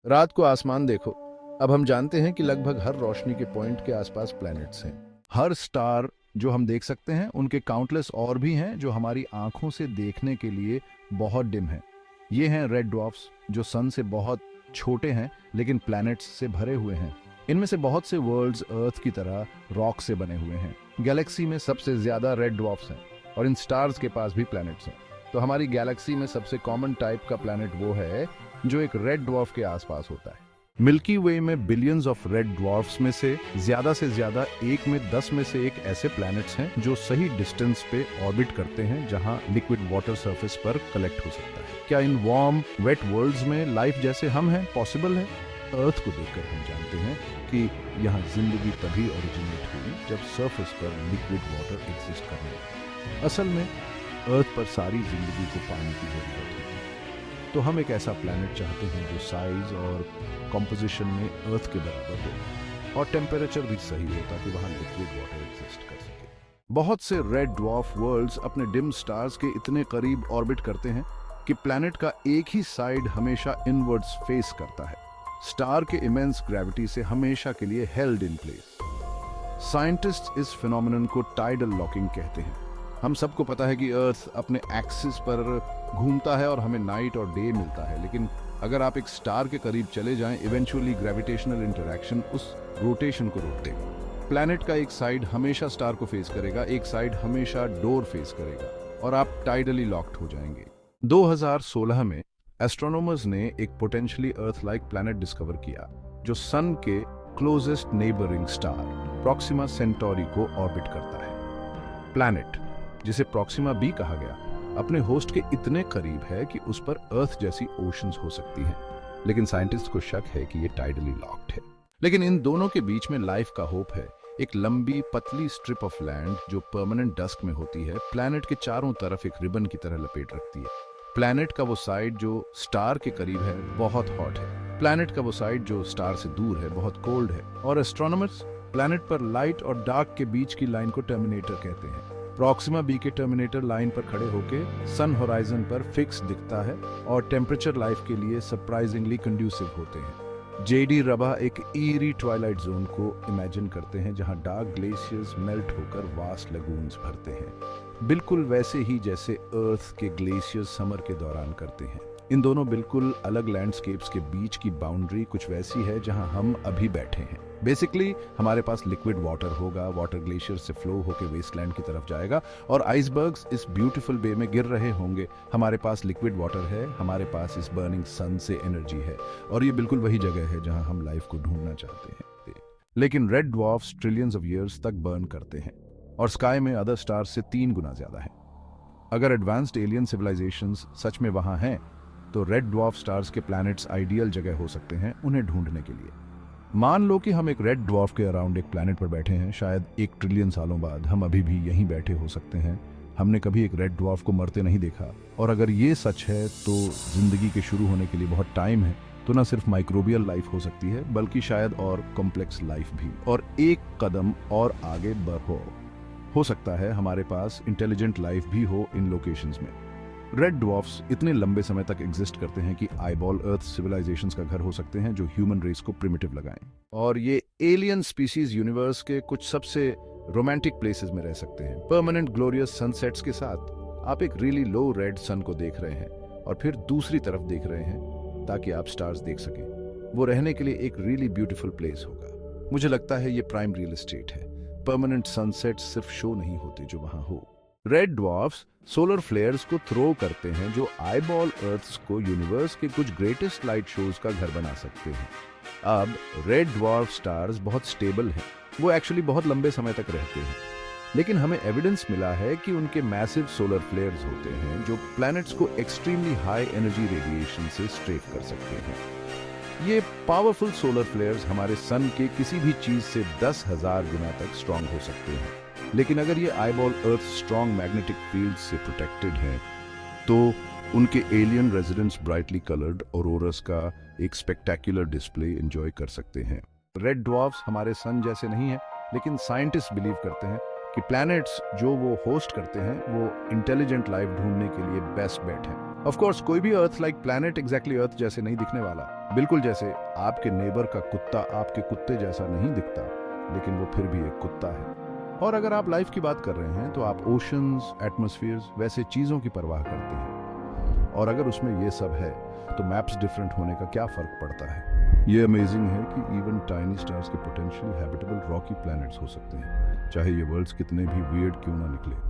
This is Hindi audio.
रात को आसमान देखो। अब हम जानते हैं कि लगभग हर रोशनी के पॉइंट के आसपास प्लैनेट्स हैं। हर स्टार जो हम देख सकते हैं उनके काउंटलेस और भी हैं जो हमारी आंखों से देखने के लिए बहुत डिम हैं। ये हैं रेड ड्वार्फ्स जो सन से बहुत छोटे हैं लेकिन प्लैनेट्स से भरे हुए हैं। इनमें से बहुत से वर्ल्ड्स अर्थ की तरह रॉक से बने हुए हैं। गैलेक्सी में सबसे ज्यादा रेड ड्वार्फ्स हैं और इन स्टार्स के पास भी प्लैनेट्स हैं। तो हमारी गैलेक्सी में सबसे कॉमन टाइप का प्लैनेट वो है जो एक रेड ड्वार्फ के आसपास होता है। मिल्की वे में बिलियंस ऑफ रेड ड्वार्फ्स में से ज्यादा एक में 10 में से एक ऐसे प्लैनेट्स हैं जो सही डिस्टेंस पे ऑर्बिट करते हैं जहां लिक्विड वाटर सरफेस पर कलेक्ट हो सकता है। क्या इन वार्म वेट वर्ल्ड्स में लाइफ जैसे हम हैं पॉसिबल है? अर्थ को देखकर हम जानते हैं कि यहाँ जिंदगी तभी ओरिजिनेट हुई जब सरफेस पर लिक्विड वाटर एग्जिस्ट करने लगा। असल में अर्थ पर सारी जिंदगी को पानी की जरूरत होती है। तो हम एक ऐसा प्लैनेट चाहते हैं जो साइज और कॉम्पोजिशन में अर्थ के बराबर हो और टेम्परेचर भी सही हो ताकि वहां लिक्विड वाटर एग्जिस्ट कर सके। बहुत से रेड ड्वार्फ वर्ल्ड्स अपने डिम स्टार्स के इतने करीब ऑर्बिट करते हैं कि प्लैनेट का एक ही साइड हमेशा इनवर्ड्स फेस करता है। स्टार के इमेंस ग्रेविटी से हमेशा के लिए हेल्ड इन प्लेस। साइंटिस्ट इस फिनोमिनन को टाइडल लॉकिंग कहते हैं। हम सबको पता है कि अर्थ अपने एक्सिस पर घूमता है और हमें नाइट और डे मिलता है, लेकिन अगर आप एक स्टार के करीब चले जाएं, इवेंचुअली ग्रेविटेशनल इंटरैक्शन उस रोटेशन को रोक देगा। प्लैनेट का एक साइड हमेशा स्टार को फेस करेगा, एक साइड हमेशा डोर फेस करेगा और आप टाइडली लॉक्ड हो जाएंगे। 2016 में एस्ट्रोनॉमर्स ने एक potentially earth like planet discover किया जो सन के closest neighbouring star Proxima Centauri को ऑर्बिट करता है। प्लैनेट, जिसे प्रॉक्सिमा बी कहा गया, अपने होस्ट के इतने करीब है कि उस पर अर्थ जैसी ओशंस हो सकती हैं, लेकिन साइंटिस्ट को शक है कि ये टाइडली लॉक्ड है। लेकिन इन दोनों के बीच में लाइफ का होप है। एक लंबी पतली स्ट्रिप ऑफ लैंड जो परमानेंट डस्क में होती है, प्लैनेट के चारों तरफ एक रिबन की तरह लपेट रखती है। प्लैनेट का वो साइड जो स्टार के करीब है बहुत हॉट है, प्लैनेट का वो साइड जो स्टार से दूर है बहुत कोल्ड है, और एस्ट्रोनॉमर्स प्लैनेट पर लाइट और डार्क के बीच की लाइन को टर्मिनेटर कहते हैं। प्रॉक्सिमा बी के टर्मिनेटर लाइन पर खड़े होके सन होराइजन पर फिक्स दिखता है और टेम्परेचर लाइफ के लिए सरप्राइजिंगली कंड्यूसिव होते हैं। जेडी रबा एक ईरी ट्वाइलाइट जोन को इमेजिन करते हैं जहां डार्क ग्लेशियर्स मेल्ट होकर वास्ट लगून्स भरते हैं, बिल्कुल वैसे ही जैसे अर्थ के ग्लेशियर्स समर के दौरान करते हैं। इन दोनों बिल्कुल अलग लैंडस्केप्स के बीच की बाउंड्री कुछ वैसी है जहां हम अभी बैठे हैं। बेसिकली हमारे पास लिक्विड वाटर होगा, वाटर ग्लेशियर से फ्लो होकर वेस्टलैंड की तरफ जाएगा और आइसबर्ग्स इस ब्यूटीफुल बे में गिर रहे होंगे। हमारे पास लिक्विड वाटर है, हमारे पास इस बर्निंग सन से एनर्जी है और ये बिल्कुल वही जगह है जहां हम लाइफ को ढूंढना चाहते हैं। लेकिन red dwarfs trillions of years तक बर्न करते हैं और स्काई में अदर स्टार्स से 3 गुना ज्यादा है। अगर एडवांस्ड एलियन सिविलाइजेशंस सच में वहां हैं तो रेड ड्वार्फ स्टार्स के प्लैनेट्स आइडियल जगह हो सकते हैं उन्हें ढूंढने के लिए। मान लो कि हम एक रेड ड्वार्फ के अराउंड एक प्लैनेट पर बैठे हैं, शायद 1 ट्रिलियन सालों बाद हम अभी भी यहीं बैठे हो सकते हैं। हमने कभी एक रेड ड्वार्फ को मरते नहीं देखा, और अगर ये सच है तो जिंदगी के शुरू होने के लिए बहुत टाइम है। तो न सिर्फ माइक्रोबियल लाइफ हो सकती है बल्कि शायद और कॉम्प्लेक्स लाइफ भी। और एक कदम और आगे बढ़ो, हो सकता है हमारे पास इंटेलिजेंट लाइफ भी हो इन लोकेशंस में। रेड ड्वार्फ्स इतने लंबे समय तक एग्जिस्ट करते हैं कि आईबॉल अर्थ सिविलाइजेशंस का घर हो सकते हैं जो ह्यूमन रेस को प्रिमिटिव लगाएं। और ये एलियन स्पीसीज यूनिवर्स के कुछ सबसे रोमांटिक प्लेसेस में रह सकते हैं। परमानेंट ग्लोरियस सनसेट्स के साथ आप एक रियली लो रेड सन को देख रहे हैं और फिर दूसरी तरफ देख रहे हैं ताकि आप स्टार्स देख सकें। वो रहने के लिए एक रियली ब्यूटीफुल प्लेस होगा। मुझे लगता है ये प्राइम रियल एस्टेट है। परमानेंट सनसेट्स सिर्फ शो नहीं होते जो वहां हो। रेड ड्वार्फ्स सोलर फ्लेयर्स को थ्रो करते हैं जो आईबॉल अर्थ्स को यूनिवर्स के कुछ ग्रेटेस्ट लाइट शोज का घर बना सकते हैं। अब रेड ड्वार्फ स्टार्स बहुत स्टेबल हैं, वो एक्चुअली बहुत लंबे समय तक रहते हैं, लेकिन हमें एविडेंस मिला है कि उनके मैसिव सोलर फ्लेयर्स होते हैं जो प्लैनेट्स को एक्सट्रीमली हाई एनर्जी रेडिएशन से स्ट्रेफ कर सकते हैं। ये पावरफुल सोलर फ्लेयर्स हमारे सन के किसी भी चीज से 10,000 गुना तक स्ट्रांग हो सकते हैं। लेकिन अगर ये आईबॉल अर्थ स्ट्रांग मैग्नेटिक फील्ड से प्रोटेक्टेड है तो उनके alien residents brightly coloured auroras का एक स्पेक्टेकुलर डिस्प्ले एंजॉय कर सकते हैं। रेड ड्वार्फ्स हमारे सन जैसे नहीं है, लेकिन साइंटिस्ट बिलीव करते हैं कि प्लैनेट्स जो वो होस्ट करते हैं वो इंटेलिजेंट लाइफ ढूंढने के लिए बेस्ट बेट है। ऑफ कोर्स कोई भी अर्थ लाइक प्लैनेट एग्जैक्टली अर्थ जैसे नहीं दिखने वाला, बिल्कुल जैसे आपके नेबर का कुत्ता आपके कुत्ते जैसा नहीं दिखता, लेकिन वो फिर भी एक कुत्ता है। और अगर आप लाइफ की बात कर रहे हैं तो आप ओशंस, एटमॉस्फेयर्स, वैसे चीज़ों की परवाह करते हैं। और अगर उसमें ये सब है तो मैप्स डिफरेंट होने का क्या फ़र्क पड़ता है? ये अमेजिंग है कि इवन टाइनी स्टार्स के पोटेंशियली हैबिटेबल रॉकी प्लैनेट्स हो सकते हैं, चाहे ये वर्ल्ड्स कितने भी वियर्ड क्यों ना निकले।